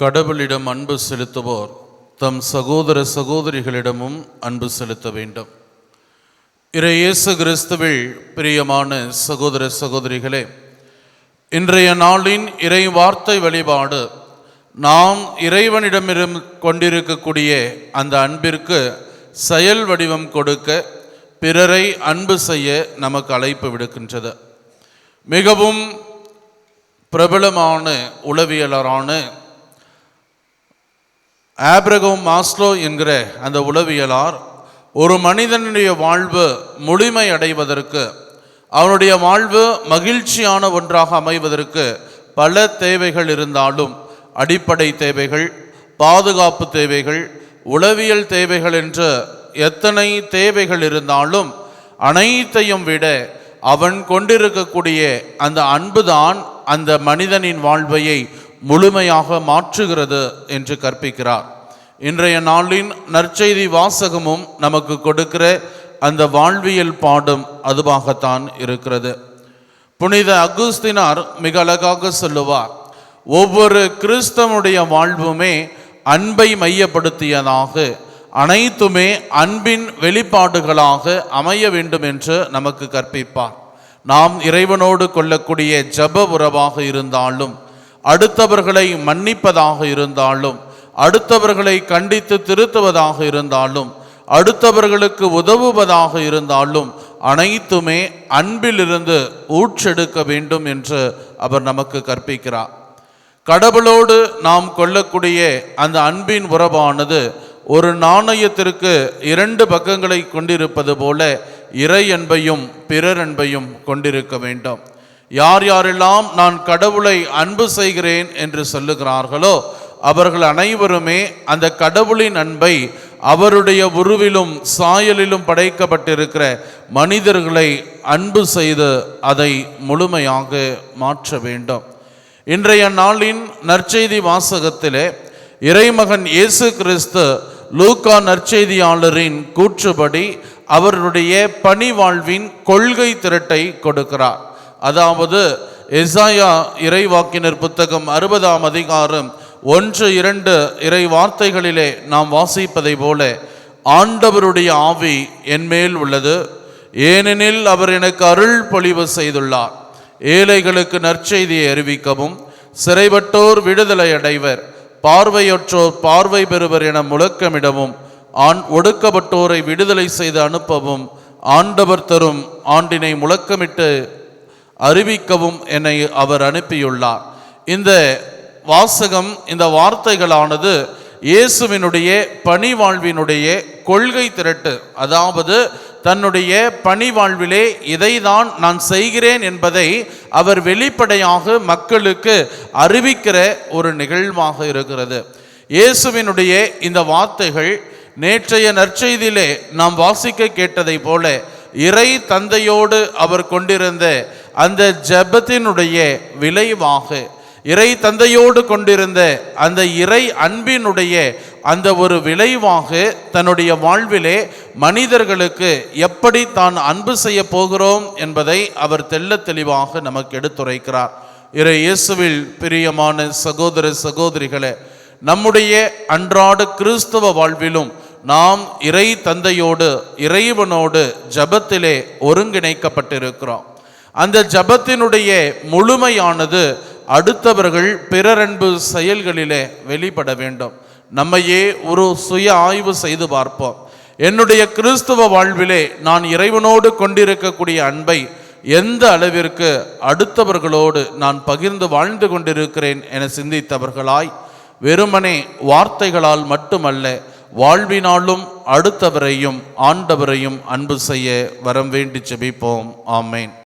கடவுளிடம் அன்பு செலுத்துவோர் தம் சகோதர சகோதரிகளிடமும் அன்பு செலுத்த வேண்டும். இயேசு கிறிஸ்துவில் பிரியமான சகோதர சகோதரிகளே, இன்றைய நாளின் இறை வார்த்தை வழிபாடு நாம் இறைவனிடமிருந்து கொண்டிருக்கக்கூடிய அந்த அன்பிற்கு செயல் வடிவம் கொடுக்க, பிறரை அன்பு செய்ய நமக்கு அழைப்பு விடுக்கின்றது. மிகவும் பிரபலமான உளவியலரான ஆப்ரகாம் மாஸ்லோ என்கிற அந்த உளவியலார் ஒரு மனிதனுடைய வாழ்வு முழுமை அடைவதற்கு, அவனுடைய வாழ்வு மகிழ்ச்சியான ஒன்றாக அமைவதற்கு பல தேவைகள் இருந்தாலும், அடிப்படை தேவைகள், பாதுகாப்பு தேவைகள், உளவியல் தேவைகள் என்று எத்தனை தேவைகள் இருந்தாலும் அனைத்தையும் விட அவன் கொண்டிருக்கக்கூடிய அந்த அன்புதான் அந்த மனிதனின் வாழ்வையை முழுமையாக மாற்றுகிறது என்று கற்பிக்கிறார். இன்றைய நாளின் நற்செய்தி வாசகமும் நமக்கு கொடுக்கிற அந்த வாழ்வியல் பாடம் அதுவாகத்தான் இருக்கிறது. புனித அகுஸ்தினார் மிக அழகாக சொல்லுவார், ஒவ்வொரு கிறிஸ்தவனுடைய வாழ்வுமே அன்பை மையப்படுத்தியதாக, அனைத்துமே அன்பின் வெளிப்பாடுகளாக அமைய வேண்டும் என்று நமக்கு கற்பிப்பார். நாம் இறைவனோடு கொள்ளக்கூடிய ஜப உறவாக இருந்தாலும், அடுத்தவர்களை மன்னிப்பதாக இருந்தாலும், அடுத்தவர்களை கண்டித்து திருத்துவதாக இருந்தாலும், அடுத்தவர்களுக்கு உதவுவதாக இருந்தாலும், அனைத்துமே அன்பிலிருந்து ஊற்றெடுக்க வேண்டும் என்று அவர் நமக்கு கற்பிக்கிறார். கடவுளோடு நாம் கொள்ளக்கூடிய அந்த அன்பின் உறவானது ஒரு நாணயத்திற்கு இரண்டு பக்கங்களை கொண்டிருப்பது போல இறை அன்பையும் பிறர் அன்பையும் கொண்டிருக்க வேண்டும். யார் யாரெல்லாம் நான் கடவுளை அன்பு செய்கிறேன் என்று சொல்லுகிறார்களோ அவர்கள் அனைவருமே அந்த கடவுளின் அன்பை அவருடைய உருவிலும் சாயலிலும் படைக்கப்பட்டிருக்கிற மனிதர்களை அன்பு செய்து அதை முழுமையாக மாற்ற வேண்டும். இன்றைய நாளின் நற்செய்தி வாசகத்திலே இறைமகன் இயேசு கிறிஸ்து லூக்கா நற்செய்தியாளரின் கூற்றுப்படி அவருடைய பணி வாழ்வின் கொள்கை திரட்டை கொடுக்கிறார். அதாவது எசாயா இறைவாக்கினர் புத்தகம் 60ஆம் அதிகாரம் 1-2 இறை வார்த்தைகளிலே நாம் வாசிப்பதை போல, ஆண்டவருடைய ஆவி என்மேல் உள்ளது, ஏனெனில் அவர் எனக்கு அருள் பொழிவு செய்துள்ளார். ஏழைகளுக்கு நற்செய்தியை அறிவிக்கவும், சிறைப்பட்டோர் விடுதலை அடைவர், பார்வையற்றோர் பார்வை பெறுவர் என முழக்கமிடவும், ஒடுக்கப்பட்டோரை விடுதலை செய்து அனுப்பவும், ஆண்டவர் தரும் ஆண்டினை முழக்கமிட்டு அறிவிக்கவும் என்னை அவர் அனுப்பியுள்ளார். இந்த வாசகம், இந்த வார்த்தைகளானது இயேசுவினுடைய பணி வாழ்வினுடைய கொள்கை திரட்டு, அதாவது தன்னுடைய பணி வாழ்விலே இதைதான் நான் செய்கிறேன் என்பதை அவர் வெளிப்படையாக மக்களுக்கு அறிவிக்கிற ஒரு நிகழ்வாக இருக்கிறது. இயேசுவினுடைய இந்த வார்த்தைகள் நேற்றைய நற்செய்தியிலே நாம் வாசிக்க கேட்டதை போல இறை தந்தையோடு அவர் கொண்டிருந்த அந்த ஜெபத்தினுடைய விளைவாக, இறை தந்தையோடு கொண்டிருந்த அந்த இறை அன்பினுடைய அந்த ஒரு விளைவாக தன்னுடைய வாழ்விலே மனிதர்களுக்கு எப்படி தான் அன்பு செய்ய போகிறோம் என்பதை அவர் தெள்ளத் தெளிவாக நமக்கு எடுத்துரைக்கிறார். இறை இயேசுவில் பிரியமான சகோதர சகோதரிகளே, நம்முடைய அன்றாட கிறிஸ்தவ வாழ்விலும் நாம் இறை தந்தையோடு, இறைவனோடு ஜபத்திலே ஒருங்கிணைக்கப்பட்டிருக்கிறோம். அந்த ஜபத்தினுடைய முழுமையானது அடுத்தவர்கள் பிறரன்பு செயல்களிலே வெளிப்பட வேண்டும். நம்மையே ஒரு சுய ஆய்வு செய்து பார்ப்போம். என்னுடைய கிறிஸ்துவ வாழ்விலே நான் இறைவனோடு கொண்டிருக்கக்கூடிய அன்பை எந்த அளவிற்கு அடுத்தவர்களோடு நான் பகிர்ந்து வாழ்ந்து கொண்டிருக்கிறேன் என சிந்தித்தவர்களாய், வெறுமனே வார்த்தைகளால் மட்டுமல்ல வாழ்வினாலும் அடுத்தவரையும் ஆண்டவரையும் அன்பு செய்ய வரம் வேண்டி ஜெபிப்போம். ஆமேன்.